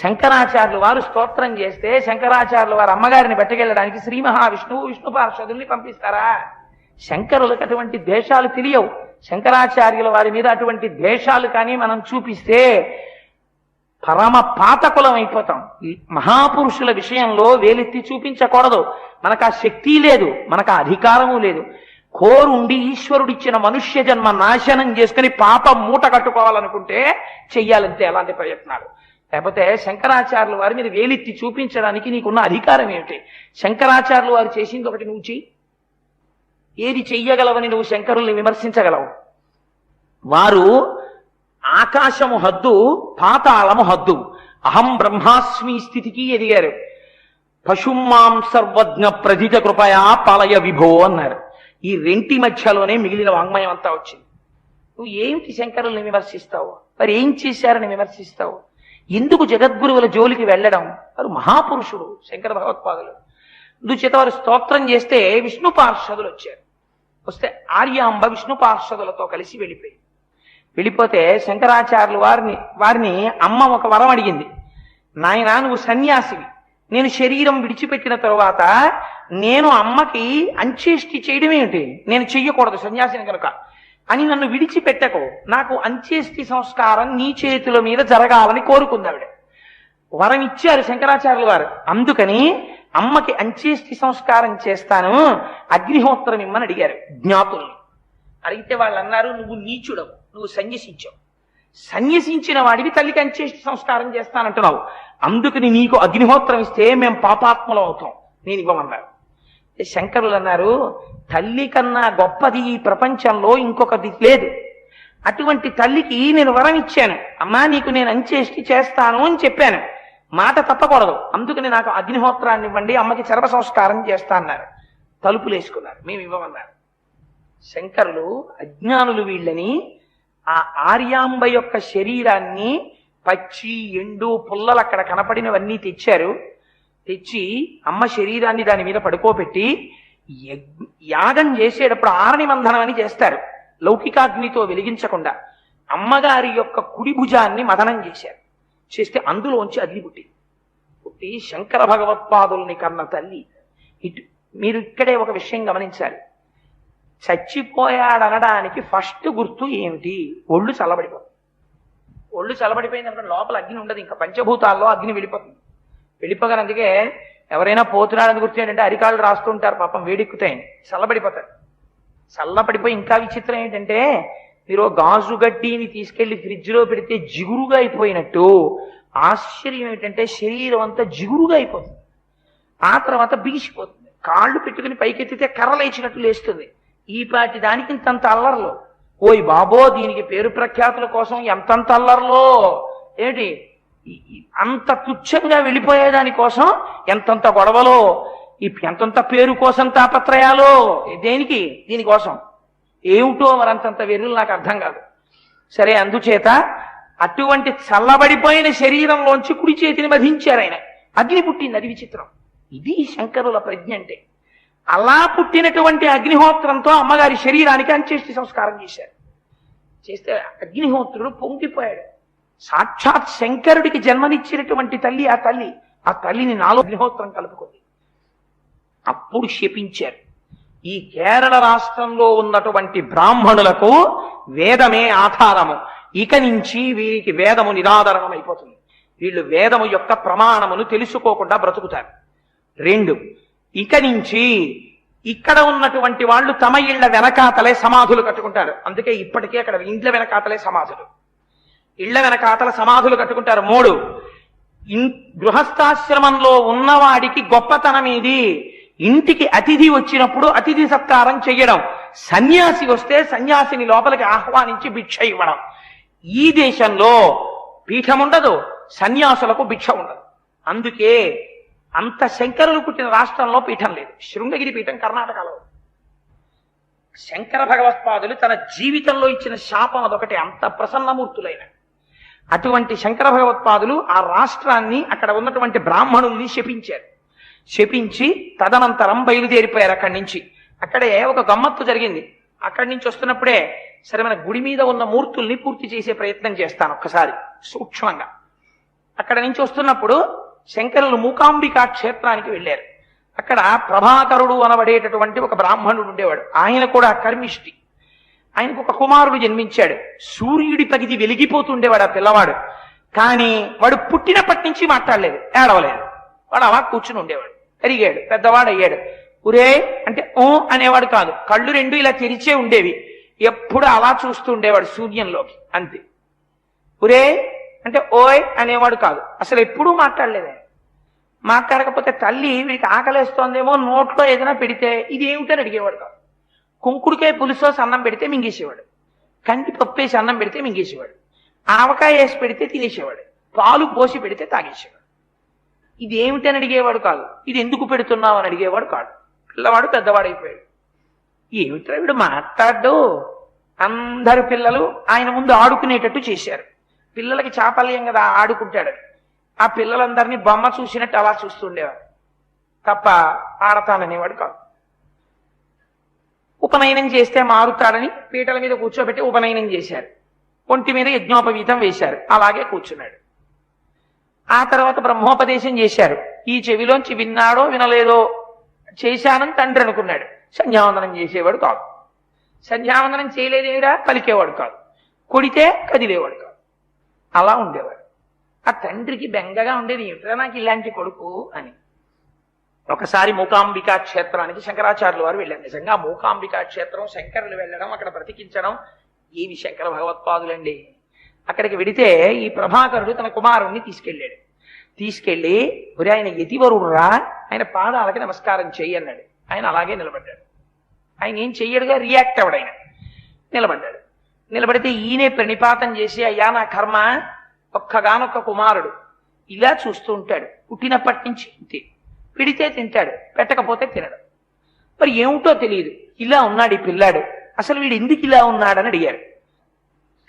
శంకరాచార్యులు వారు స్తోత్రం చేస్తే శంకరాచార్యులు వారు అమ్మగారిని బట్టకెళ్ళడానికి శ్రీ మహావిష్ణువు విష్ణు పార్షదుల్ని పంపిస్తారా? శంకరులకు అటువంటి ద్వేషాలు తెలియవు. శంకరాచార్యుల వారి మీద అటువంటి ద్వేషాలు కానీ మనం చూపిస్తే పరమ పాతకులం అయిపోతాం. మహాపురుషుల విషయంలో వేలెత్తి చూపించకూడదు. మనకు ఆ శక్తి లేదు, మనకు ఆ అధికారము లేదు. కోరుండి ఈశ్వరుడిచ్చిన మనుష్య జన్మ నాశనం చేసుకుని పాపం మూట కట్టుకోవాలనుకుంటే చెయ్యాలంతే అలాంటి ప్రయత్నాలు. లేకపోతే శంకరాచార్యుల వారి మీద వేలెత్తి చూపించడానికి నీకున్న అధికారం ఏమిటి? శంకరాచార్యులు వారు చేసింది ఒకటి నువ్వు చెయ్యి. ఏది చెయ్యగలవని నువ్వు శంకరుల్ని విమర్శించగలవు? వారు ఆకాశము హద్దు, పాతాళము హద్దు. అహం బ్రహ్మాస్మి స్థితికి ఎదిగారు. పశుమాం సర్వజ్ఞ ప్రధిత కృపయా పాలయ విభో అన్నారు. ఈ రెంటి మధ్యలోనే మిగిలిన వాంగ్మయం అంతా వచ్చింది. నువ్వు ఏమిటి శంకరుల్ని విమర్శిస్తావు? మరి ఏం చేశారని విమర్శిస్తావు? ఎందుకు జగద్గురువుల జోలికి వెళ్ళడం? వారు మహాపురుషుడు శంకర భగవత్పాదులు. అందుచేత వారు స్తోత్రం చేస్తే విష్ణు పార్షదులు వచ్చారు. వస్తే ఆర్యాంబ విష్ణు పార్షదులతో కలిసి వెళ్ళిపోతే శంకరాచార్యులు వారిని అమ్మ ఒక వరం అడిగింది. నాయనా, నువ్వు సన్యాసివి, నేను శరీరం విడిచిపెట్టిన తరువాత నేను అమ్మకి అంత్యేష్టి చేయడం ఏమిటి? నేను చెయ్యకూడదు సన్యాసిని కనుక అని నన్ను విడిచిపెట్టకు. నాకు అంత్యేష్టి సంస్కారం నీ చేతుల మీద జరగాలని కోరుకుంది ఆవిడ. వరం ఇచ్చారు శంకరాచార్యులు వారు. అందుకని అమ్మకి అంత్యేష్టి సంస్కారం చేస్తాను, అగ్నిహోత్రం ఇమ్మని అడిగారు జ్ఞాతుల్ని. అడిగితే వాళ్ళు అన్నారు, నువ్వు నీచుడవు, నువ్వు సన్యసించావు. సన్యసించిన వాడివి తల్లికి అంత్యేష్టి సంస్కారం చేస్తానంటున్నావు. అందుకని నీకు అగ్నిహోత్రం ఇస్తే మేము పాపాత్మలం అవుతాం, నేను ఇవ్వమన్నారు. శంకరులు అన్నారు, తల్లి కన్నా గొప్పది ఈ ప్రపంచంలో ఇంకొకటి లేదు. అటువంటి తల్లికి నేను వరం ఇచ్చాను, అమ్మా నీకు నేను అంత్యేష్టి చేస్తాను అని చెప్పాను. మాట తప్పకూడదు. అందుకని నాకు అగ్నిహోత్రాన్ని ఇవ్వండి, అమ్మకి చర్మ సంస్కారం చేస్తా అన్నారు. తలుపులు వేసుకున్నారు, మేము ఇవ్వమన్నారు. శంకరులు అజ్ఞానులు వీళ్ళని ఆ ఆర్యాంబ యొక్క శరీరాన్ని పచ్చి ఎండు పుల్లలు అక్కడ కనపడినవన్నీ తెచ్చారు. తెచ్చి అమ్మ శరీరాన్ని దాని మీద పడుకోబెట్టి యాగం చేసేటప్పుడు ఆరణి మంధనం అని చేస్తారు, లౌకికాగ్నితో వెలిగించకుండా. అమ్మగారి యొక్క కుడి భుజాన్ని మదనం చేశారు. చేస్తే అందులోంచి అగ్ని పుట్టి శంకర భగవత్పాదుల్ని కన్న తల్లి. మీరు ఇక్కడే ఒక విషయం గమనించాలి. చచ్చిపోయాడనడానికి ఫస్ట్ గుర్తు ఏమిటి? ఒళ్ళు చల్లబడిపోతుంది. ఒళ్ళు చల్లబడిపోయింది అంటే లోపల అగ్ని ఉండదు, ఇంకా పంచభూతాల్లో అగ్ని వెళ్ళిపోతుంది. వెళ్ళిపోగానే అందుకే ఎవరైనా పోతున్నాడని గుర్తు ఏంటంటే అరికాళ్ళు రాస్తుంటారు, పాపం వేడెక్కుతాయని, చల్లబడిపోతారు. చల్లబడిపోయి ఇంకా విచిత్రం ఏంటంటే, మీరు గాజు గడ్డిని తీసుకెళ్లి ఫ్రిడ్జ్లో పెడితే జిగురుగా అయిపోయినట్టు ఆశ్చర్యం ఏంటంటే శరీరం అంతా జిగురుగా అయిపోతుంది. ఆ తర్వాత బిగిసిపోతుంది. కాళ్ళు పెట్టుకుని పైకెత్తితే కర్రలేచినట్టు లేస్తుంది. ఈపాటి దానికి ఇంతంత అల్లర్లో. ఓయ్ బాబో, దీనికి పేరు ప్రఖ్యాతుల కోసం ఎంతంత అల్లర్లో ఏమిటి? అంత తుచ్చంగా వెళ్ళిపోయేదాని కోసం ఎంతంత గొడవలో, ఎంతంత పేరు కోసం తాపత్రయాలో. దేనికి? దీనికోసం ఏమిటో మరంతంత వెర్రులు నాకు అర్థం కాదు. సరే, అందుచేత అటువంటి చల్లబడిపోయిన శరీరంలోంచి కుడి చేతిని వధించారు ఆయన. అగ్ని పుట్టింది. అది విచిత్రం. ఇది శంకరుల ప్రజ్ఞ అంటే. అలా పుట్టినటువంటి అగ్నిహోత్రంతో అమ్మగారి శరీరానికి అంత్యేష్టి సంస్కారం చేశారు. చేస్తే అగ్నిహోత్రుడు పొంగిపోయాడు. సాక్షాత్ శంకరుడికి జన్మనిచ్చినటువంటి తల్లి ఆ తల్లి. ఆ తల్లిని నాలో అగ్నిహోత్రం కలుపుకుంది. అప్పుడు శపించారు. ఈ కేరళ రాష్ట్రంలో ఉన్నటువంటి బ్రాహ్మణులకు వేదమే ఆధారము. ఇక నుంచి వీరికి వేదము నిరాదరణం అయిపోతుంది. వీళ్ళు వేదము యొక్క ప్రమాణమును తెలుసుకోకుండా బ్రతుకుతారు. 2, ఇక నుంచి ఇక్కడ ఉన్నటువంటి వాళ్ళు తమ ఇళ్ల వెనకాతలే సమాధులు కట్టుకుంటారు. అందుకే ఇప్పటికే అక్కడ ఇండ్ల వెనకాతలే సమాధులు, ఇళ్ల వెనకాతల సమాధులు కట్టుకుంటారు. 3, గృహస్థాశ్రమంలో ఉన్నవాడికి గొప్పతనం ఇది. ఇంటికి అతిథి వచ్చినప్పుడు అతిథి సత్కారం చెయ్యడం, సన్యాసి వస్తే సన్యాసిని లోపలికి ఆహ్వానించి భిక్ష ఇవ్వడం. ఈ దేశంలో పీఠం ఉండదు, సన్యాసులకు భిక్ష ఉండదు. అందుకే అంత శంకరులు పుట్టిన రాష్ట్రంలో పీఠం లేదు. శృంగగిరి పీఠం కర్ణాటకలో. శంకర భగవత్పాదులు తన జీవితంలో ఇచ్చిన శాపం అదొకటి. అంత ప్రసన్నమూర్తులైన అటువంటి శంకర భగవత్పాదులు ఆ రాష్ట్రాన్ని, అక్కడ ఉన్నటువంటి బ్రాహ్మణుల్ని శపించారు. శపించి తదనంతరం బయలుదేరిపోయారు అక్కడి నుంచి. అక్కడే ఒక గమ్మత్తు జరిగింది. అక్కడి నుంచి వస్తున్నప్పుడే సరే మన గుడి మీద ఉన్న మూర్తుల్ని పూర్తి చేసే ప్రయత్నం చేస్తాను ఒక్కసారి సూక్ష్మంగా. అక్కడ నుంచి వస్తున్నప్పుడు శంకరులు మూకాంబికా క్షేత్రానికి వెళ్ళారు. అక్కడ ప్రభాకరుడు అనబడేటటువంటి ఒక బ్రాహ్మణుడు ఉండేవాడు. ఆయన కూడా కర్మిష్టి. ఆయనకు ఒక కుమారుడు జన్మించాడు. సూర్యుడి పగిది వెలిగిపోతుండేవాడు ఆ పిల్లవాడు. కానీ వాడు పుట్టినప్పటి నుంచి మాట్లాడలేదు, ఏడవలేదు. వాడు అలా కూర్చుని ఉండేవాడు. పెరిగాడు, పెద్దవాడు అయ్యాడు. ఉరే అంటే ఓ అనేవాడు కాదు, కళ్ళు రెండు ఇలా తెరిచే ఉండేవి. ఎప్పుడు అలా చూస్తూ ఉండేవాడు సూర్యంలోకి, అంతే. ఉరే అంటే ఓయ్ అనేవాడు కాదు, అసలు ఎప్పుడూ మాట్లాడలేదు. మాట్లాడకపోతే తల్లి వీడికి ఆకలేస్తోందేమో నోట్లో ఏదైనా పెడితే ఇది ఏమిటని అడిగేవాడు కాదు. కుంకుడికాయ పులుసోసి అన్నం పెడితే మింగేసేవాడు, కంది పప్పేసి అన్నం పెడితే మింగేసేవాడు, ఆవకాయ వేసి పెడితే తినేసేవాడు, పాలు పోసి పెడితే తాగేసేవాడు. ఇది ఏమిటని అడిగేవాడు కాదు, ఇది ఎందుకు పెడుతున్నావు అని అడిగేవాడు కాదు. పిల్లవాడు పెద్దవాడైపోయాడు. ఏమిట్రా వీడు మాట్లాడ్డు. అందరు పిల్లలు ఆయన ముందు ఆడుకునేటట్టు చేశారు. పిల్లలకి చాపల్యం కదా ఆడుకుంటాడు. ఆ పిల్లలందరినీ బొమ్మ చూసినట్టు అలా చూస్తుండేవాడు తప్ప ఆడతాననేవాడు కాదు. ఉపనయనం చేస్తే మారుతాడని పీటల మీద కూర్చోబెట్టి ఉపనయనం చేశారు. ఒంటి మీద యజ్ఞోపవీతం వేశారు, అలాగే కూర్చున్నాడు. ఆ తర్వాత బ్రహ్మోపదేశం చేశారు. ఈ చెవిలోంచి విన్నాడో వినలేదో చేశానని తండ్రి అనుకున్నాడు. సంధ్యావందనం చేసేవాడు కాదు. సంధ్యావందనం చేయలేదేమిరా పలికేవాడు కాదు. కొడితే కదిలేవాడు కాదు. అలా ఉండేవాడు. ఆ తండ్రికి బెంగగా ఉండేది, ఏమిట్రా నాకు ఇలాంటి కొడుకు అని. ఒకసారి మూకాంబికా క్షేత్రానికి శంకరాచార్యుల వారు వెళ్ళారు. నిజంగా మూకాంబికా క్షేత్రం శంకరులు వెళ్ళడం, అక్కడ బ్రతికించడం ఏవి శంకర భగవత్పాదులండి. అక్కడికి వెడితే ఈ ప్రభాకరుడు తన కుమారుణ్ణి తీసుకెళ్ళాడు. తీసుకెళ్లి ఒరే ఆయన యతివరుడురా, ఆయన పాదాలకి నమస్కారం చెయ్యి అన్నాడు. ఆయన అలాగే నిలబడ్డాడు. ఆయన ఏం చెయ్యడుగా, రియాక్ట్ అవ్వడు. ఆయన నిలబడ్డాడు. నిలబడితే ఈయనే ప్రణిపాతం చేసి, అయ్యా నా కర్మ, ఒక్కగానొక్క కుమారుడు ఇలా చూస్తూ ఉంటాడు, పుట్టినప్పటి నుంచి ఇంతే, పిడితే తింటాడు, పెట్టకపోతే తినడు, మరి ఏమిటో తెలియదు, ఇలా ఉన్నాడు ఈ పిల్లాడు, అసలు వీడు ఎందుకు ఇలా ఉన్నాడని అడిగారు.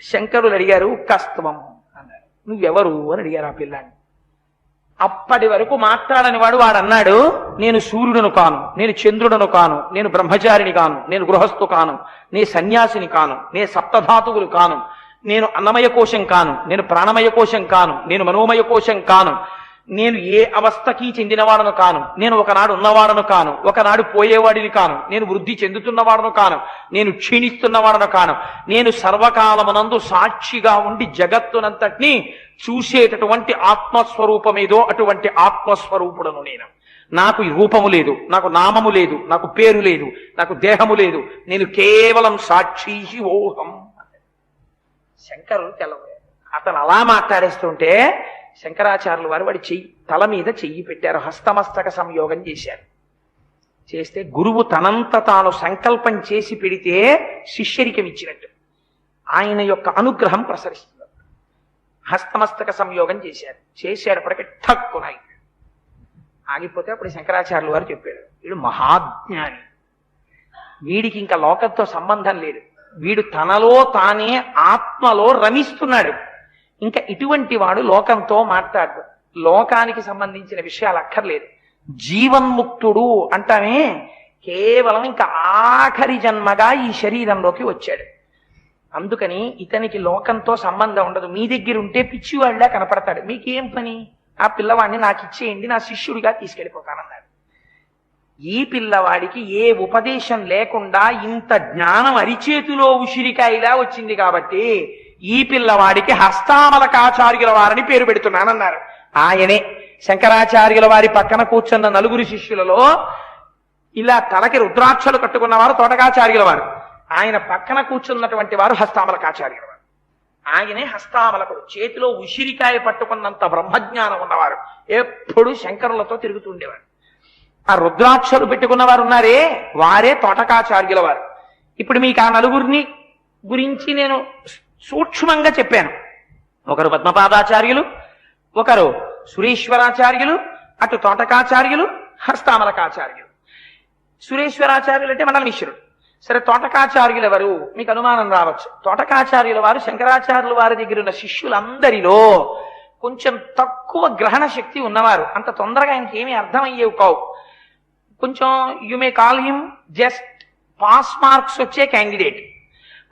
శంకరులు అడిగారు, కస్తవం అన్నారు. నువ్వెవరు అని అడిగారు ఆ పిల్లాన్ని. అప్పటి వరకు మాట్లాడని వాడు అన్నాడు, నేను సూర్యుడను కాను, నేను చంద్రుడను కాను, నేను బ్రహ్మచారిని కాను, నేను గృహస్థు కాను, నే సన్యాసిని కాను, నే సప్తధాతువులు కాను, నేను అన్నమయ కోశం కాను, నేను ప్రాణమయ కోశం కాను, నేను మనోమయ కోశం కాను, నేను ఏ అవస్థకి చెందినవాడను కాను, నేను ఒకనాడు ఉన్నవాడను కాను, ఒకనాడు పోయేవాడిని కాను, నేను వృద్ధి చెందుతున్నవాడను కాను, నేను క్షీణిస్తున్నవాడను కాను, నేను సర్వకాలమునందు సాక్షిగా ఉండి జగత్తునంతటినీ చూసేటటువంటి ఆత్మస్వరూపమేదో అటువంటి ఆత్మస్వరూపుడను నేను. నాకు ఈ రూపము లేదు, నాకు నామము లేదు, నాకు పేరు లేదు, నాకు దేహము లేదు, నేను కేవలం సాక్షి ఓహం. శంకరులు తెల్లబోయారు. అతను అలా మాట్లాడేస్తుంటే శంకరాచార్యులు వారు వాడి తల మీద చెయ్యి పెట్టారు, హస్తమస్తక సంయోగం చేశారు. చేస్తే గురువు తనంత తాను సంకల్పం చేసి పెడితే శిష్యరికం ఇచ్చినట్టు ఆయన యొక్క అనుగ్రహం ప్రసరిస్తుంది. హస్తమస్తక సంయోగం చేశారు. చేసేటప్పటికి ఠక్కున ఆగిపోతే అప్పుడు శంకరాచార్యులు వారు చెప్పాడు, వీడు మహాజ్ఞాని, వీడికి ఇంకా లోకంతో సంబంధం లేదు, వీడు తనలో తానే ఆత్మలో రమిస్తున్నాడు, ఇంకా ఇటువంటి వాడు లోకంతో మాట్లాడు, లోకానికి సంబంధించిన విషయాలు అక్కర్లేదు, జీవన్ముక్తుడు అంటామే, కేవలం ఇంకా ఆఖరి జన్మగా ఈ శరీరంలోకి వచ్చాడు. అందుకని ఇతనికి లోకంతో సంబంధం ఉండదు. మీ దగ్గర ఉంటే పిచ్చివాళ్ళ కనపడతాడు, మీకేం పని, ఆ పిల్లవాడిని నాకు ఇచ్చేయండి, నా శిష్యుడిగా తీసుకెళ్ళిపోతానన్నాడు. ఈ పిల్లవాడికి ఏ ఉపదేశం లేకుండా ఇంత జ్ఞానం అరిచేతిలో ఉసిరికాయలా వచ్చింది కాబట్టి ఈ పిల్లవాడికి హస్తామలకాచార్యుల వారిని పేరు పెడుతున్నానన్నారు. ఆయనే శంకరాచార్యుల వారి పక్కన కూర్చున్న నలుగురు శిష్యులలో ఇలా తలకి రుద్రాక్షలు కట్టుకున్నవారు తోటకాచార్యుల వారు, ఆయన పక్కన కూర్చున్నటువంటి వారు హస్తామలకాచార్యుల వారు. ఆయనే హస్తామలకుడు, చేతిలో ఉసిరికాయ పట్టుకున్నంత బ్రహ్మజ్ఞానం ఉన్నవారు, ఎప్పుడు శంకరులతో తిరుగుతుండేవారు. ఆ రుద్రాక్షలు పెట్టుకున్న వారు ఉన్నారే వారే తోటకాచార్యుల వారు. ఇప్పుడు మీకు ఆ నలుగురిని గురించి నేను సూక్ష్మంగా చెప్పాను. ఒకరు పద్మపాదాచార్యులు, ఒకరు సురేశ్వరాచార్యులు, అటు తోటకాచార్యులు, హస్తామలకాచార్యులు. సురేశ్వరాచార్యులు అంటే మండల మిశ్రుడు. సరే, తోటకాచార్యులు ఎవరు మీకు అనుమానం రావచ్చు. తోటకాచార్యుల వారు శంకరాచార్యుల వారి దగ్గర ఉన్న శిష్యులందరిలో కొంచెం తక్కువ గ్రహణ శక్తి ఉన్నవారు, అంత తొందరగా ఆయనకి ఏమీ అర్థమయ్యేవి కావు. కొంచెం you may call him just pass marks వచ్చే క్యాండిడేట్.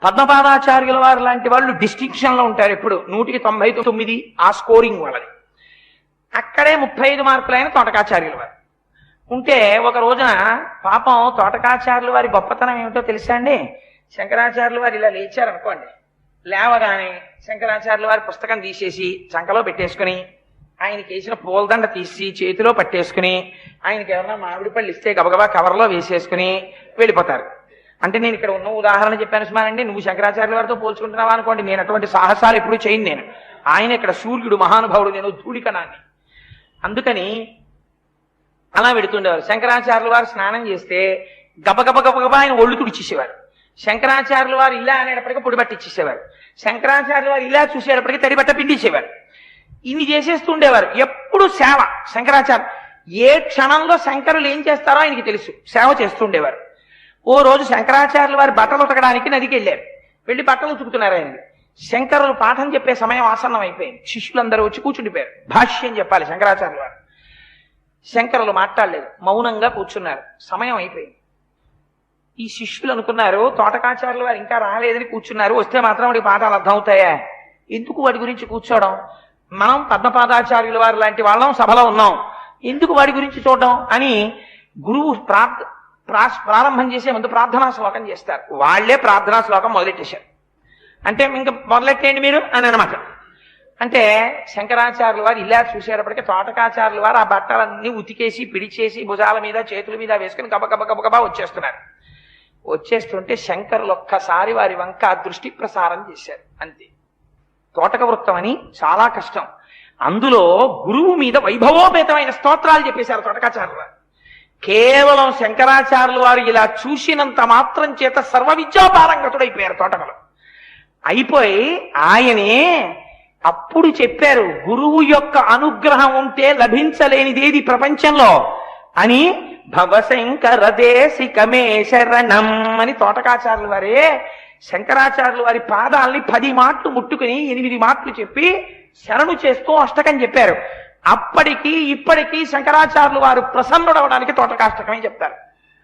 పద్మపాదాచార్యుల వారు లాంటి వాళ్ళు డిస్టింక్షన్ లో ఉంటారు, ఎప్పుడు 199 ఆ స్కోరింగ్ వాళ్ళది. 35 మార్కులైన తోటకాచార్యుల వారు ఉంటే ఒక రోజున పాపం తోటకాచార్యుల వారి గొప్పతనం ఏమిటో తెలుసా అండి? శంకరాచార్యుల వారు ఇలా లేచారనుకోండి, లేవగానే శంకరాచార్యుల వారి పుస్తకం తీసేసి చంకలో పెట్టేసుకుని, ఆయనకి వేసిన పూలదండ తీసి చేతిలో పట్టేసుకుని, ఆయనకి ఎవరైనా మామిడి పళ్ళు ఇస్తే గబగబా కవర్లో వేసేసుకుని వెళ్ళిపోతారు. అంటే నేను ఇక్కడ ఉన్న ఉదాహరణ చెప్పాను సుమారండి, నువ్వు శంకరాచార్యుల వారితో పోల్చుకుంటున్నావా అనుకోండి, నేను అటువంటి సాహసాలు ఎప్పుడు చేయను. నేను ఆయన ఇక్కడ సూర్యుడు మహానుభావుడు, నేను ధూళికణాన్ని. అందుకని అలా పెడుతుండేవారు. శంకరాచార్యుల వారు స్నానం చేస్తే గబగబా ఆయన ఒళ్ళు తుడిచేసేవారు. శంకరాచార్యుల వారు ఇలా అనేటప్పటికీ పొడి పట్టించేసేవారు. శంకరాచార్యుల వారు ఇలా చూసేటప్పటికీ తడిబట్ట పిండిచేవారు. ఇవి చేసేస్తుండేవారు. ఎప్పుడు సేవ. శంకరాచార్య ఏ క్షణంలో శంకరులు ఏం చేస్తారో ఆయనకి తెలుసు, సేవ చేస్తుండేవారు. ఓ రోజు శంకరాచార్యుల వారి బట్టలు ఉతకడానికి నదికి వెళ్ళారు. వెళ్ళి బట్టలు ఉతుకుతున్నారు. ఆయన శంకరులు పాఠం చెప్పే సమయం ఆసన్నం అయిపోయింది. శిష్యులందరూ వచ్చి కూర్చుండిపోయారు. భాష్యం చెప్పాలి శంకరాచార్యుల వారు. శంకరులు మాట్లాడలేదు, మౌనంగా కూర్చున్నారు. సమయం అయిపోయింది. ఈ శిష్యులు అనుకున్నారు తోటకాచార్యుల వారు ఇంకా రాలేదని కూర్చున్నారు, వస్తే మాత్రం వాడి పాఠాలు అర్థం అవుతాయా, ఎందుకు వాడి గురించి కూర్చోవడం, మనం పద్మపాదాచార్యుల వారు లాంటి వాళ్ళం సభలో ఉన్నాం, ఎందుకు వాడి గురించి చూడడం అని గురువు ప్రారంభం చేసే ముందు ప్రార్థనా శ్లోకం చేస్తారు. వాళ్లే ప్రార్థనా శ్లోకం మొదలెట్టేశారు. అంటే ఇంకా మొదలెట్టేయండి మీరు అని అనమాట. అంటే శంకరాచార్యుల వారు ఇలా చూసేటప్పటికీ తోటకాచార్యుల వారు ఆ బట్టలన్నీ ఉతికేసి పిడిచేసి భుజాల మీద చేతుల మీద వేసుకుని గబగబా వచ్చేస్తున్నారు. వచ్చేస్తుంటే శంకరులు ఒక్కసారి వారి వంక దృష్టి ప్రసారం చేశారు. అంతే. తోటక వృత్తం అని చాలా కష్టం. అందులో గురువు మీద వైభవోపేతమైన స్తోత్రాలు చెప్పేశారు తోటకాచార్యుల వారు. కేవలం శంకరాచార్యుల వారు ఇలా చూసినంత మాత్రం చేత సర్వ విద్యాపారంగతుడైపోయారు తోటకలో. అయిపోయి ఆయనే అప్పుడు చెప్పారు, గురువు యొక్క అనుగ్రహం ఉంటే లభించలేనిదేది ప్రపంచంలో అని. భవశంకర దేశికమే శరణం అని తోటకాచార్యుల వారే శంకరాచార్యుల వారి పాదాలని 10 మాటలు ముట్టుకుని 8 మాటలు చెప్పి శరణు చేస్తూ అష్టకం చెప్పారు. అప్పటికి ఇప్పటికీ శంకరాచార్యుల వారు ప్రసన్నుడవడానికి తోటకాష్టకమే చెప్తారు.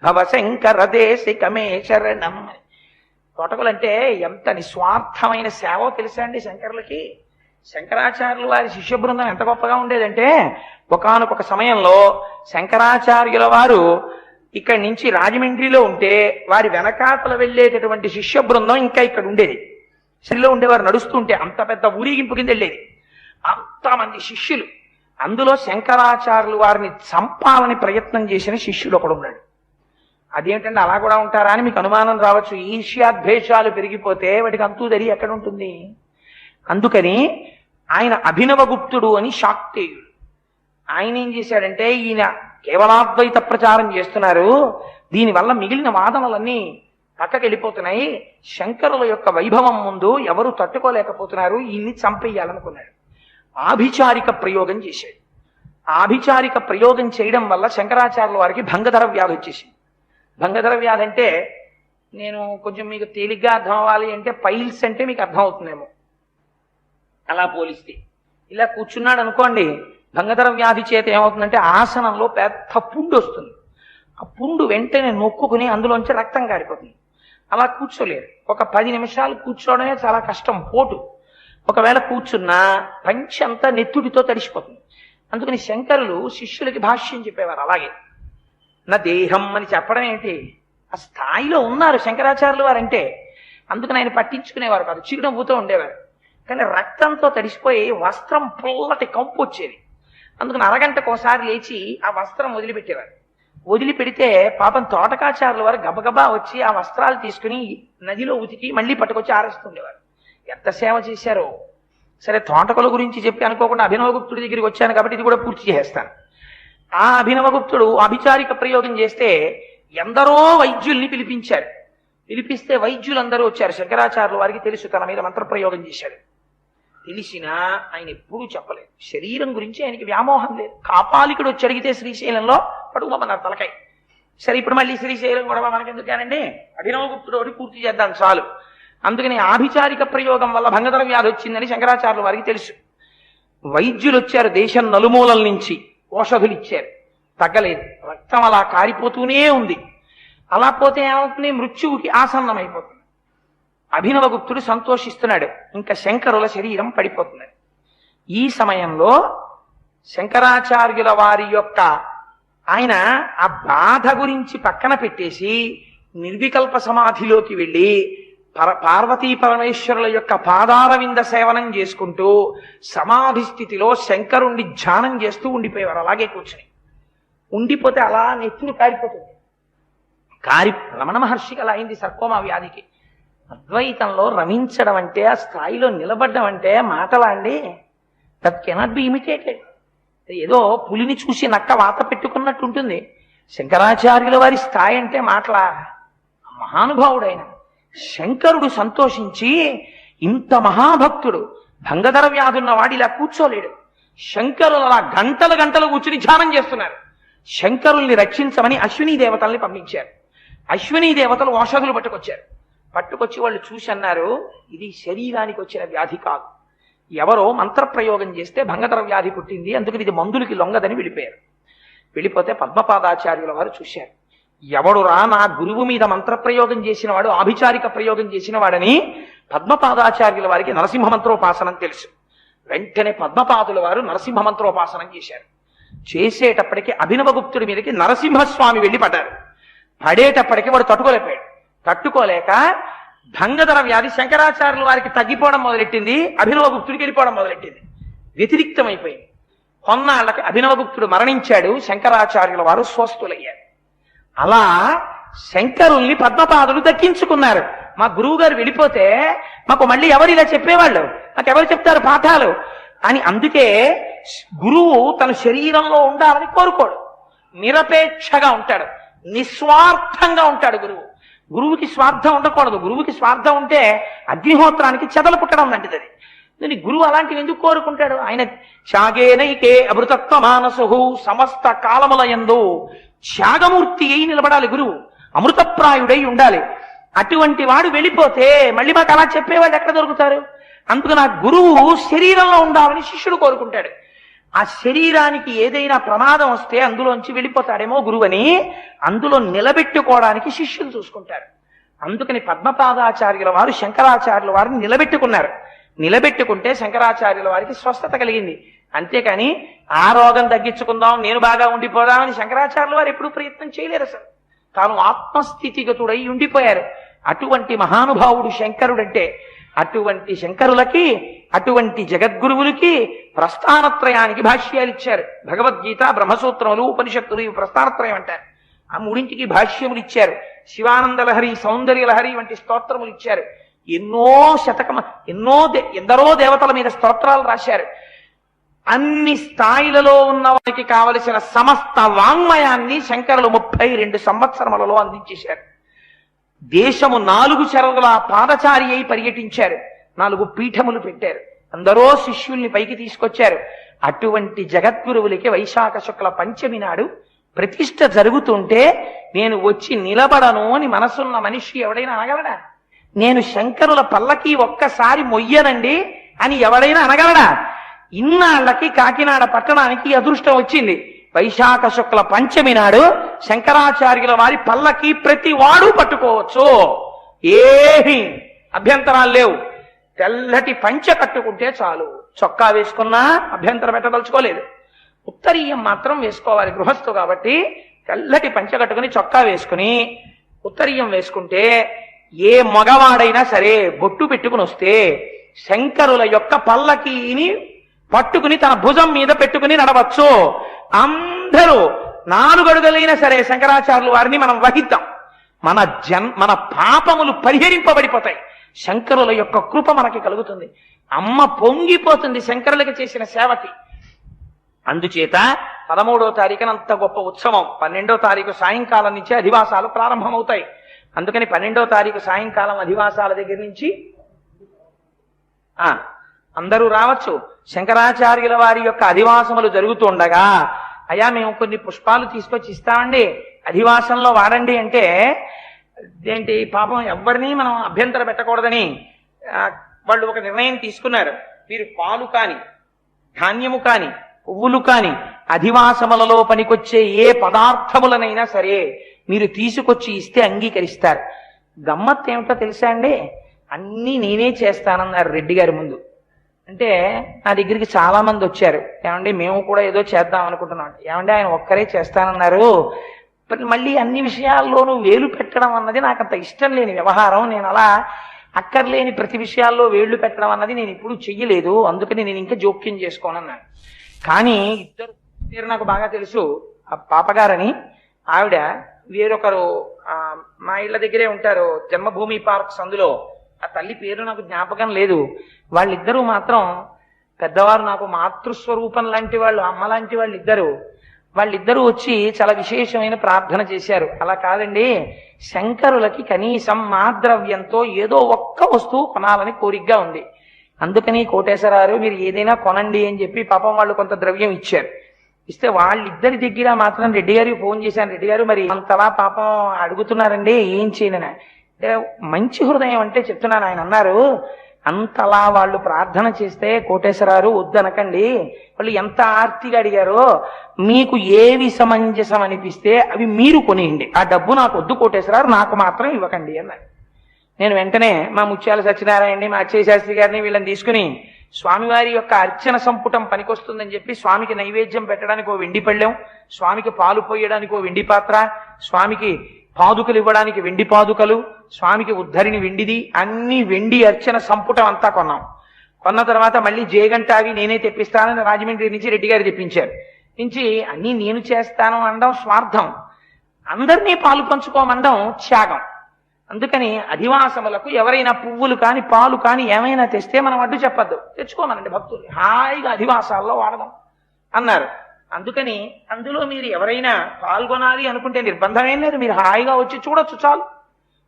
భవశంకర దేశికమే శరణం అని. తోటకులంటే ఎంత నిస్వార్థమైన సేవో తెలుసా అండి శంకరులకి. శంకరాచార్యుల వారి శిష్య బృందం ఎంత గొప్పగా ఉండేదంటే, ఒకానొక సమయంలో శంకరాచార్యుల వారు ఇక్కడి నుంచి రాజమండ్రిలో ఉంటే వారి వెనకాతల వెళ్ళేటటువంటి శిష్య బృందం ఇంకా ఇక్కడ ఉండేది. శ్రీలో ఉండేవారు. నడుస్తుంటే అంత పెద్ద ఊరేగింపు కింద వెళ్ళేది. అంతమంది శిష్యులు. అందులో శంకరాచార్యులు వారిని చంపాలని ప్రయత్నం చేసిన శిష్యుడు ఒకడు ఉన్నాడు. అదేంటంటే అలా కూడా ఉంటారా అని మీకు అనుమానం రావచ్చు. ఈర్ష్యాద్వేషాలు పెరిగిపోతే వాటికి అంతూ దరి ఎక్కడ ఉంటుంది. అందుకని ఆయన అభినవగుప్తుడు అని శాక్తేయుడు. ఆయన ఏం చేశాడంటే, ఈయన కేవలాద్వైత ప్రచారం చేస్తున్నారు, దీనివల్ల మిగిలిన వాదనలన్నీ పక్కకి వెళ్ళిపోతున్నాయి, శంకరుల యొక్క వైభవం ముందు ఎవరు తట్టుకోలేకపోతున్నారు, ఈయన్ని చంపేయాలనుకున్నాడు. ఆభిచారిక ప్రయోగం చేశాడు. ఆభిచారిక ప్రయోగం చేయడం వల్ల శంకరాచార్యుల వారికి భంగధర వ్యాధి వచ్చేసింది. భంగధర వ్యాధి అంటే నేను కొంచెం మీకు తేలిగ్గా అర్థం అవ్వాలి అంటే పైల్స్ అంటే మీకు అర్థం అవుతుందేమో. అలా పోలిస్తే ఇలా కూర్చున్నాడు అనుకోండి, భంగధర వ్యాధి చేత ఏమవుతుందంటే ఆసనంలో పెద్ద పుండు వస్తుంది. ఆ పుండు వెంటనే నొక్కుని అందులోంచి రక్తం కారిపోతుంది. అలా కూర్చోలేరు. ఒక 10 నిమిషాలు కూర్చోవడమే చాలా కష్టం, పోటు. ఒకవేళ కూర్చున్నా పంచి అంతా నెత్తుడితో తడిసిపోతుంది. అందుకని శంకరులు శిష్యులకి భాష్యం చెప్పేవారు. అలాగే నా దేహం అని చెప్పడం ఏంటి, ఆ స్థాయిలో ఉన్నారు శంకరాచార్యులు వారంటే. అందుకని ఆయన పట్టించుకునేవారు కాదు, చిరునవ్వుతో ఉండేవారు. కానీ రక్తంతో తడిసిపోయి వస్త్రం పుల్లటి కంపు వచ్చేది. అందుకని అరగంటకోసారి లేచి ఆ వస్త్రం వదిలిపెట్టేవారు. వదిలిపెడితే పాపం తోటకాచార్యుల వారు గబగబా వచ్చి ఆ వస్త్రాలు తీసుకుని నదిలో ఉతికి మళ్ళీ పట్టుకొచ్చి ఆరేస్తుండేవారు. ఎంత సేవ చేశారో. సరే, తోటకుల గురించి చెప్పి అనుకోకుండా అభినవగుప్తుడి దగ్గరికి వచ్చాను కాబట్టి ఇది కూడా పూర్తి చేస్తాను. ఆ అభినవగుప్తుడు అభిచారిక ప్రయోగం చేస్తే ఎందరో వైద్యుల్ని పిలిపించారు. పిలిపిస్తే వైద్యులందరూ వచ్చారు. శంకరాచార్యుల వారికి తెలుసు తన మీద మంత్రప్రయోగం చేశాడు. తెలిసినా ఆయన ఎప్పుడూ చెప్పలేదు. శరీరం గురించి ఆయనకి వ్యామోహం లేదు. కాపాలికుడు వచ్చి అడిగితే శ్రీశైలంలో పడుకోమన్నారు తలకాయ. సరే, ఇప్పుడు మళ్ళీ శ్రీశైలం గొడవ మనకెందుకానండి, అభినవగుప్తుడు ఒకటి పూర్తి చేద్దాం చాలు. అందుకని ఆభిచారిక ప్రయోగం వల్ల భంగధర వ్యాధి వచ్చిందని శంకరాచార్యుల వారికి తెలుసు. వైద్యులు వచ్చారు దేశం నలుమూలల నుంచి, ఔషధులు ఇచ్చారు, తగ్గలేదు. రక్తం అలా కారిపోతూనే ఉంది. అలా పోతే ఏమవుతుంది, మృత్యువుకి ఆసన్నమైపోతుంది. అభినవగుప్తుడు సంతోషిస్తున్నాడు, ఇంకా శంకరుల శరీరం పడిపోతున్నాడు. ఈ సమయంలో శంకరాచార్యుల వారి యొక్క ఆయన ఆ బాధ గురించి పక్కన పెట్టేసి నిర్వికల్ప సమాధిలోకి వెళ్ళి పార్వతీ పరమేశ్వరుల యొక్క పాదారవింద సేవనం చేసుకుంటూ సమాధి స్థితిలో శంకరుణ్ణి ధ్యానం చేస్తూ ఉండిపోయేవారు. అలాగే కూర్చుని ఉండిపోతే అలా నెత్తురు కారిపోతుంది. రమణ మహర్షికి అలా అయింది సర్కోమా వ్యాధికి. అద్వైతంలో రమించడం అంటే, ఆ స్థాయిలో నిలబడ్డం అంటే మాటలా అండి? That cannot be imitated. ఏదో పులిని చూసి నక్క వాత పెట్టుకున్నట్టు ఉంటుంది. శంకరాచార్యుల వారి స్థాయి అంటే మాటలా? మహానుభావుడైన శంకరుడు సంతోషించి, ఇంత మహాభక్తుడు భంగధర వ్యాధున్న వాడు ఇలా కూర్చోలేడు. శంకరులు అలా గంటలు గంటలు కూర్చుని ధ్యానం చేస్తున్నారు. శంకరుల్ని రక్షించమని అశ్వినీ దేవతల్ని పంపించారు. అశ్వినీ దేవతలు ఔషధులు పట్టుకొచ్చి వాళ్ళు చూసి అన్నారు, ఇది శరీరానికి వచ్చిన వ్యాధి కాదు, ఎవరో మంత్రప్రయోగం చేస్తే భంగధర వ్యాధి పుట్టింది, అందుకని ఇది మందులకి లొంగదని వెళ్ళిపోయారు. వెళ్ళిపోతే పద్మపాదాచార్యుల వారు చూశారు, ఎవడురా నా గురువు మీద మంత్రప్రయోగం చేసిన వాడు, ఆభిచారిక ప్రయోగం చేసిన వాడని పద్మపాదాచార్యుల వారికి నరసింహ మంత్రోపాసనం తెలుసు. వెంటనే పద్మపాదుల వారు నరసింహ మంత్రోపాసనం చేశారు. చేసేటప్పటికి అభినవగుప్తుడి మీదకి నరసింహస్వామి వెళ్ళి పడ్డారు. పడేటప్పటికి వాడు తట్టుకోలేక భంగధర వ్యాధి శంకరాచార్యుల వారికి తగ్గిపోవడం మొదలెట్టింది, అభినవగుప్తుడికి వెళ్ళిపోవడం మొదలెట్టింది. వ్యతిరిక్తమైపోయింది. కొన్నాళ్ళకి అభినవగుప్తుడు మరణించాడు, శంకరాచార్యుల వారు స్వస్థులయ్యారు. అలా శంకరుల్ని పద్మపాదులు దక్కించుకున్నారు. మా గురువు గారు వెళ్ళిపోతే మాకు మళ్ళీ ఎవరు ఇలా చెప్పేవాళ్ళు, మాకెవరు చెప్తారు పాఠాలు అని. అందుకే గురువు తన శరీరంలో ఉండాలని కోరుకోడు, నిరపేక్షగా ఉంటాడు, నిస్వార్థంగా ఉంటాడు. గురువుకి స్వార్థం ఉండకూడదు. గురువుకి స్వార్థం ఉంటే అగ్నిహోత్రానికి చెదలు పుట్టడం లాంటిది. దీని గురువు అలాంటివి ఎందుకు కోరుకుంటాడు? ఆయన త్యాగేనైకే అమృతత్వ మానసు, సమస్త కాలముల యందు త్యాగమూర్తి అయి నిలబడాలి గురువు, అమృతప్రాయుడై ఉండాలి. అటువంటి వాడు వెళ్ళిపోతే మళ్ళీ మాకు అలా చెప్పేవాళ్ళు ఎక్కడ దొరుకుతారు? అందుకని ఆ గురువు శరీరంలో ఉండాలని శిష్యుడు కోరుకుంటాడు. ఆ శరీరానికి ఏదైనా ప్రమాదం వస్తే అందులోంచి వెళ్ళిపోతాడేమో గురువని, అందులో నిలబెట్టుకోవడానికి శిష్యులు చూసుకుంటారు. అందుకని పద్మపాదాచార్యుల వారు శంకరాచార్యుల వారిని నిలబెట్టుకుంటే శంకరాచార్యుల వారికి స్వస్థత కలిగింది. అంతేకాని ఆ రోగం తగ్గించుకుందాం, నేను బాగా ఉండిపోదామని శంకరాచార్యుల వారు ఎప్పుడూ ప్రయత్నం చేయలేరు. అసలు తాను ఆత్మస్థితిగతుడై ఉండిపోయారు. అటువంటి మహానుభావుడు శంకరుడంటే, అటువంటి శంకరులకి, అటువంటి జగద్గురువులకి ప్రస్థానత్రయానికి భాష్యాలు ఇచ్చారు. భగవద్గీత, బ్రహ్మసూత్రములు, ఉపనిషత్తులు ఇవి ప్రస్థానత్రయం అంటారు. ఆ మూడింటికి భాష్యములు ఇచ్చారు. శివానంద లహరి, సౌందర్య లహరి వంటి స్తోత్రములు ఇచ్చారు. ఎందరో దేవతల మీద స్తోత్రాలు రాశారు. అన్ని స్థాయిలలో ఉన్న వారికి కావలసిన సమస్త వాంగ్మయాన్ని శంకరులు 32 సంవత్సరములలో అందించేశారు. దేశము 4 చెరగుల పాదచారి అయి పర్యటించారు. 4 పీఠములు పెట్టారు. అందరూ శిష్యుల్ని పైకి తీసుకొచ్చారు. అటువంటి జగద్గురువులకి వైశాఖ శుక్ల పంచమి నాడు ప్రతిష్ఠ జరుగుతుంటే నేను వచ్చి నిలబడను అని మనసున్న మనిషి ఎవడైనా అనగలడా? నేను శంకరుల పల్లకి ఒక్కసారి మొయ్యనండి అని ఎవడైనా అనగలడా? ఇన్నాళ్లకి కాకినాడ పట్టణానికి అదృష్టం వచ్చింది. వైశాఖ శుక్ల పంచమి నాడు శంకరాచార్యుల వారి పల్లకి ప్రతి వాడు పట్టుకోవచ్చు, ఏమీ అభ్యంతరాలు లేవు. తెల్లటి పంచ కట్టుకుంటే చాలు. చొక్కా వేసుకున్నా అభ్యంతరం పెట్టదలుచుకోలేదు. ఉత్తరీయం మాత్రం వేసుకోవాలి, గృహస్థు కాబట్టి. తెల్లటి పంచ కట్టుకుని చొక్కా వేసుకుని ఉత్తరీయం వేసుకుంటే ఏ మగవాడైనా సరే బొట్టు పెట్టుకుని వస్తే శంకరుల యొక్క పల్లకీని పట్టుకుని తన భుజం మీద పెట్టుకుని నడవచ్చు. అందరూ 4 అడుగులైనా సరే శంకరాచార్యుల వారిని మనం వహిద్దాం. మన పాపములు పరిహరింపబడిపోతాయి. శంకరుల యొక్క కృప మనకి కలుగుతుంది. అమ్మ పొంగిపోతుంది శంకరులకి చేసిన సేవకి. అందుచేత 13వ తారీఖున అంత గొప్ప ఉత్సవం. 12వ తారీఖు సాయంకాలం నుంచే అధివాసాలు ప్రారంభమవుతాయి. అందుకని 12వ తారీఖు సాయంకాలం అధివాసాల దగ్గర నుంచి అందరూ రావచ్చు. శంకరాచార్యుల వారి యొక్క అధివాసములు జరుగుతుండగా, అయ్యా మేము కొన్ని పుష్పాలు తీసుకొచ్చి ఇస్తామండి, అధివాసంలో వాడండి అంటే, ఏంటి పాపం ఎవరిని మనం అభ్యంతర పెట్టకూడదని వాళ్ళు ఒక నిర్ణయం తీసుకున్నారు. మీరు పాలు కాని, ధాన్యము కాని, పువ్వులు కాని, అధివాసములలో పనికొచ్చే ఏ పదార్థములనైనా సరే మీరు తీసుకొచ్చి ఇస్తే అంగీకరిస్తారు. గమ్మత్ ఏమిటో తెలుసా అండి? అన్నీ నేనే చేస్తానన్నారు రెడ్డి గారి ముందు. అంటే నా దగ్గరికి చాలా మంది వచ్చారు. ఏమండి మేము కూడా ఏదో చేద్దాం అనుకుంటున్నాం. ఏమండి ఆయన ఒక్కరే చేస్తానన్నారు. మళ్ళీ అన్ని విషయాల్లోనూ వేలు పెట్టడం అన్నది నాకు అంత ఇష్టం లేని వ్యవహారం. నేను అలా అక్కర్లేని ప్రతి విషయాల్లో వేళ్లు పెట్టడం అన్నది నేను ఎప్పుడూ చెయ్యలేదు. అందుకని నేను ఇంకా జోక్యం చేసుకోనన్నాను. కానీ ఇద్దరు పేరు నాకు బాగా తెలుసు. ఆ పాపగారని ఆవిడ, వేరొకరు మా ఇళ్ల దగ్గరే ఉంటారు, జన్మభూమి పార్క్స్, అందులో ఆ తల్లి పేరు నాకు జ్ఞాపకం లేదు. వాళ్ళిద్దరూ మాత్రం పెద్దవారు, నాకు మాతృస్వరూపం లాంటి వాళ్ళు, అమ్మ లాంటి వాళ్ళిద్దరూ వచ్చి చాలా విశేషమైన ప్రార్థన చేశారు. అలా కాదండి, శంకరులకి కనీసం మాద్రవ్యంతో ఏదో ఒక్క వస్తువు కొనాలని కోరికగా ఉంది. అందుకని కోటేశ్వరారు మీరు ఏదైనా కొనండి అని చెప్పి పాపం వాళ్ళు కొంత ద్రవ్యం ఇచ్చారు. ఇస్తే వాళ్ళిద్దరి దగ్గర మాత్రం రెడ్డి గారికి ఫోన్ చేశాను. రెడ్డి గారు మరి అంతలా పాపం అడుగుతున్నారండి, ఏం చేయనని. అంటే మంచి హృదయం అంటే చెప్తున్నాను. ఆయన అన్నారు, అంతలా వాళ్ళు ప్రార్థన చేస్తే కోటేశ్వరారు వద్దనకండి, వాళ్ళు ఎంత ఆర్తిగా అడిగారో, మీకు ఏవి సమంజసం అనిపిస్తే అవి మీరు కొనియండి, ఆ డబ్బు నాకు వద్దు కోటేశ్వరారు, నాకు మాత్రం ఇవ్వకండి అన్నారు. నేను వెంటనే మా ముత్యాల సత్యనారాయణని, మా అచ్చయ్య శాస్త్రి గారిని వీళ్ళని తీసుకుని స్వామివారి యొక్క అర్చన సంపుటం పనికొస్తుందని చెప్పి స్వామికి నైవేద్యం పెట్టడానికి ఓ వెండి పళ్ళెం, స్వామికి పాలు పోయడానికి ఓ వెండి పాత్ర, స్వామికి పాదుకలు ఇవ్వడానికి వెండి పాదుకలు, స్వామికి ఉద్ధరిని వెండిది, అన్ని వెండి అర్చన సంపుటం అంతా కొన్నాం. కొన్న తర్వాత మళ్ళీ జేగంట అవి నేనే తెప్పిస్తానని రాజమండ్రి నుంచి రెడ్డి గారు తెప్పించారు. నుంచి అన్నీ నేను చేస్తాను అనడం స్వార్థం, అందరినీ పాలు పంచుకోమండం త్యాగం. అందుకని అధివాసములకు ఎవరైనా పువ్వులు కాని పాలు కాని ఏమైనా తెస్తే మనం అడ్డు చెప్పద్దు, తెచ్చుకోమనండి భక్తులు, హాయిగా అధివాసాల్లో వాడదాం అన్నారు. అందుకని అందులో మీరు ఎవరైనా పాల్గొనాలి అనుకుంటే నిర్బంధం ఏం లేదు, మీరు హాయిగా వచ్చి చూడొచ్చు చాలు.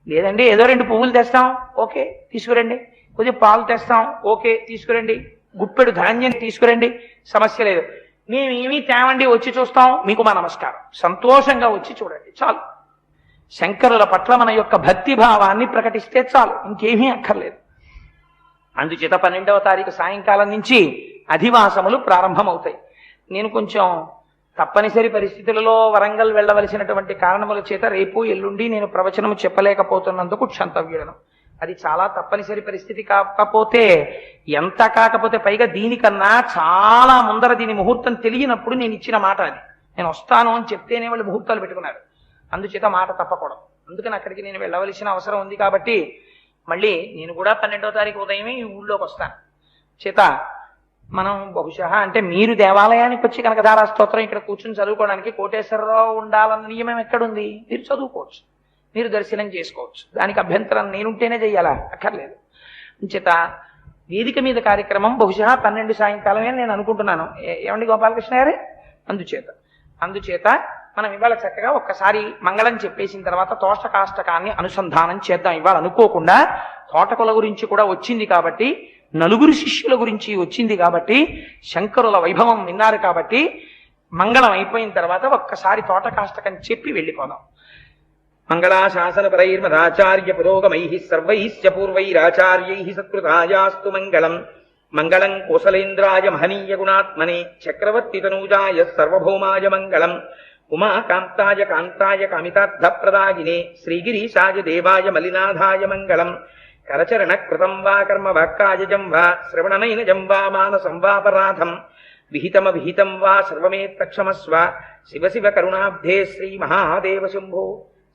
లేదండి ఏదో 2 పువ్వులు తెస్తాం, ఓకే తీసుకురండి, కొద్దిగా పాలు తెస్తాం, ఓకే తీసుకురండి, గుప్పెడు ధాన్యం తీసుకురండి, సమస్య లేదు. మేమేమీ తేవండి, వచ్చి చూస్తాం, మీకు మా నమస్కారం, సంతోషంగా వచ్చి చూడండి చాలు. శంకరుల పట్ల మన యొక్క భక్తి భావాన్ని ప్రకటిస్తే చాలు, ఇంకేమీ అక్కర్లేదు. అందుచేత 12వ తారీఖు సాయంకాలం నుంచి అధివాసములు ప్రారంభమవుతాయి. నేను కొంచెం తప్పనిసరి పరిస్థితులలో వరంగల్ వెళ్ళవలసినటువంటి కారణముల చేత రేపు ఎల్లుండి నేను ప్రవచనము చెప్పలేకపోతున్నందుకు క్షంతవ్యుడను. అది చాలా తప్పనిసరి పరిస్థితి కాకపోతే, ఎంత కాకపోతే పైగా దీనికన్నా చాలా ముందర దీని ముహూర్తం తెలియనప్పుడు నేను ఇచ్చిన మాట అది. నేను వస్తాను అని చెప్తేనే వాళ్ళు ముహూర్తాలు పెట్టుకున్నారు. అందుచేత మాట తప్పకూడదు. అందుకని అక్కడికి నేను వెళ్ళవలసిన అవసరం ఉంది కాబట్టి మళ్ళీ నేను కూడా 12వ తారీఖు ఉదయమే ఈ ఊళ్ళోకి వస్తాను. చేత మనం బహుశా అంటే మీరు దేవాలయానికి వచ్చి కనకధారా స్తోత్రం ఇక్కడ కూర్చుని చదువుకోవడానికి కోటేశ్వరరావు ఉండాలన్న నియమం ఎక్కడుంది? మీరు చదువుకోవచ్చు, మీరు దర్శనం చేసుకోవచ్చు, దానికి అభ్యంతరం నేనుంటేనే చెయ్యాలా? అక్కర్లేదు. చేత వేదిక మీద కార్యక్రమం బహుశా 12 సాయంకాలమే నేను అనుకుంటున్నాను. ఏమండి గోపాలకృష్ణ గారే? అందుచేత మనం ఇవాళ చక్కగా ఒక్కసారి మంగళం చెప్పేసిన తర్వాత తోషకాష్టకాన్ని అనుసంధానం చేద్దాం. ఇవాళ అనుకోకుండా తోటకుల గురించి కూడా వచ్చింది కాబట్టి, నలుగురు శిష్యుల గురించి వచ్చింది కాబట్టి, శంకరుల వైభవం విన్నారు కాబట్టి, మంగళం అయిపోయిన తర్వాత ఒక్కసారి తోటకాష్టకం చెప్పి వెళ్ళిపోదాం. మంగళాశాసన పరైర్మదాచార్య పురోగమైః సర్వైశ్చ పూర్వైరాచార్యైః సత్కృతాయాస్తు మంగళం. మంగళం కోసలేంద్రాయ మహనీయ గుణాత్మనే చక్రవర్తి తనూజాయ సర్వభౌమాయ మంగళం. ఉమాకాంతాయ కాంతాయ కామితార్థప్రదాయినే శ్రీగిరీశాయ దేవాయ మలినాథాయ మంగళం. కరచరణ కృతం వా కర్మ వాక్కాయజం వా శ్రవణనైనజం వా మానసం వాపరాధం విహితమవిహితం వా సర్వమేత్తక్షమస్వ. శివ శివ కరుణాబ్ధే శ్రీ మహాదేవ శంభో.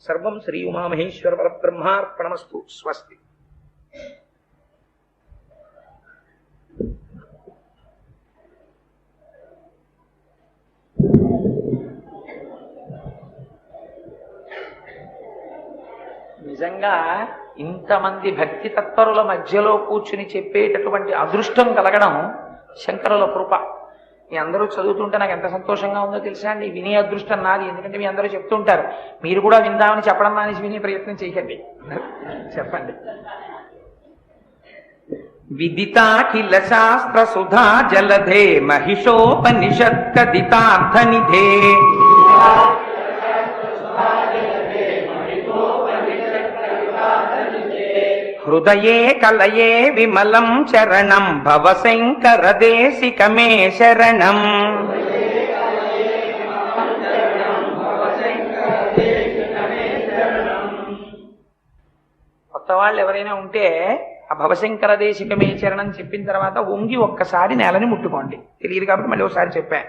సర్వం శ్రీ ఉమామహేశ్వర పరబ్రహ్మార్పణమస్తు. స్వస్తి. నిజంగా ఇంతమంది భక్తి తత్పరుల మధ్యలో కూర్చుని చెప్పేటటువంటి అదృష్టం కలగడం శంకరుల కృప. మీ అందరూ చదువుతుంటే నాకు ఎంత సంతోషంగా ఉందో తెలుసా అండి. వినే అదృష్టం నాది. ఎందుకంటే మీ అందరూ చెప్తుంటారు, మీరు కూడా విందామని చెప్పడం మానేసి వినే ప్రయత్నం చేయకండి. చెప్పండి. విదితాఖిల శాస్త్ర సుధా జలధే మహిషోపనిషత్కదితార్థనిధే హృదయే కలయే విమలం చరణం భవశంకర దేశికమే శరణం. కొత్త వాళ్ళు ఎవరైనా ఉంటే ఆ భవశంకర దేశికమే చరణం చెప్పిన తర్వాత వంగి ఒక్కసారి నేలని ముట్టుకోండి. తెలియదు కాబట్టి మళ్ళీ ఒకసారి చెప్పా.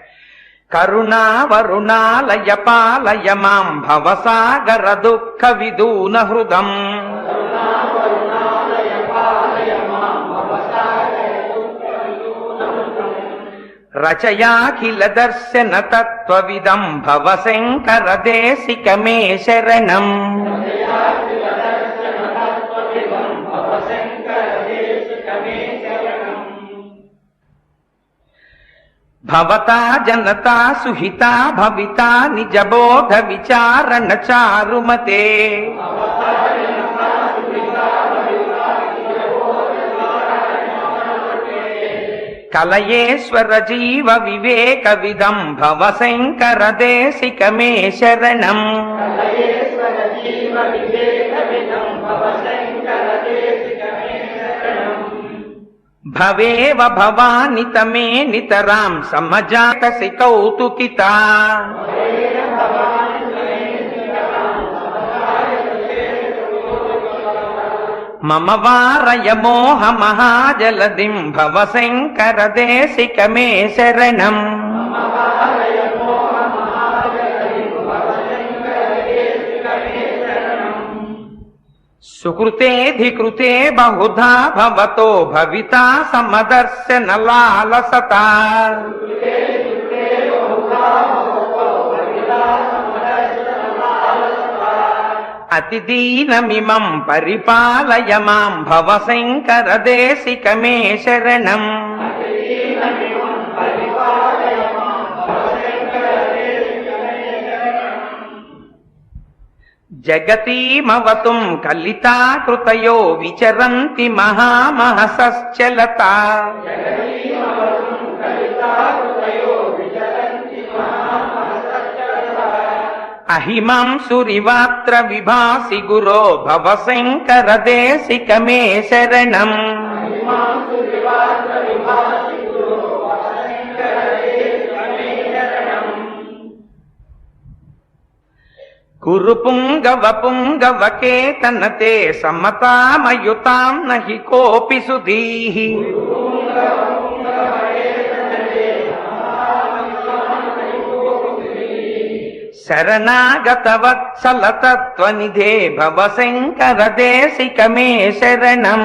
కరుణా వరుణాలయ పాలయ మాం భవసాగర దుఃఖ విదూన హృదం రచయాఖిల దర్శన తత్వవిదం భవశంకర దేశికమే శరణం. భవతా జనతా సుహితా భవితా నిజబోధ విచారణ చారుమతే కలయేశ్వర జీవ వివేక విదం భవశంకర దేశికమే శరణం. భవేవ భవాని తమే నితరాం సమజాతసి కౌతుకితా మమ వారయ మోహ మహాజలదిం భవశంకర దేశికమే శరణం. సుకృతేధికృతే బహుధా భవతో భవితా సమదర్శన లాలసతా అతిదీనమిమం పరిపాలయ మాం భవశంకర దేశికమే శరణం. జగతీమవతుం కలితాకృతయో విచరంతి మహామహసశ్చలతా అహిమాంసురివాత్ర విభాసి గురో భవశంకర దేశికమే శరణం. కురు పుంగవ పుంగవ కేతనతే సమతామయుతాం నహి కోపి సుధీః శరణాగత వత్సల తత్వనిధే భవశంకర దేశికమే శరణం.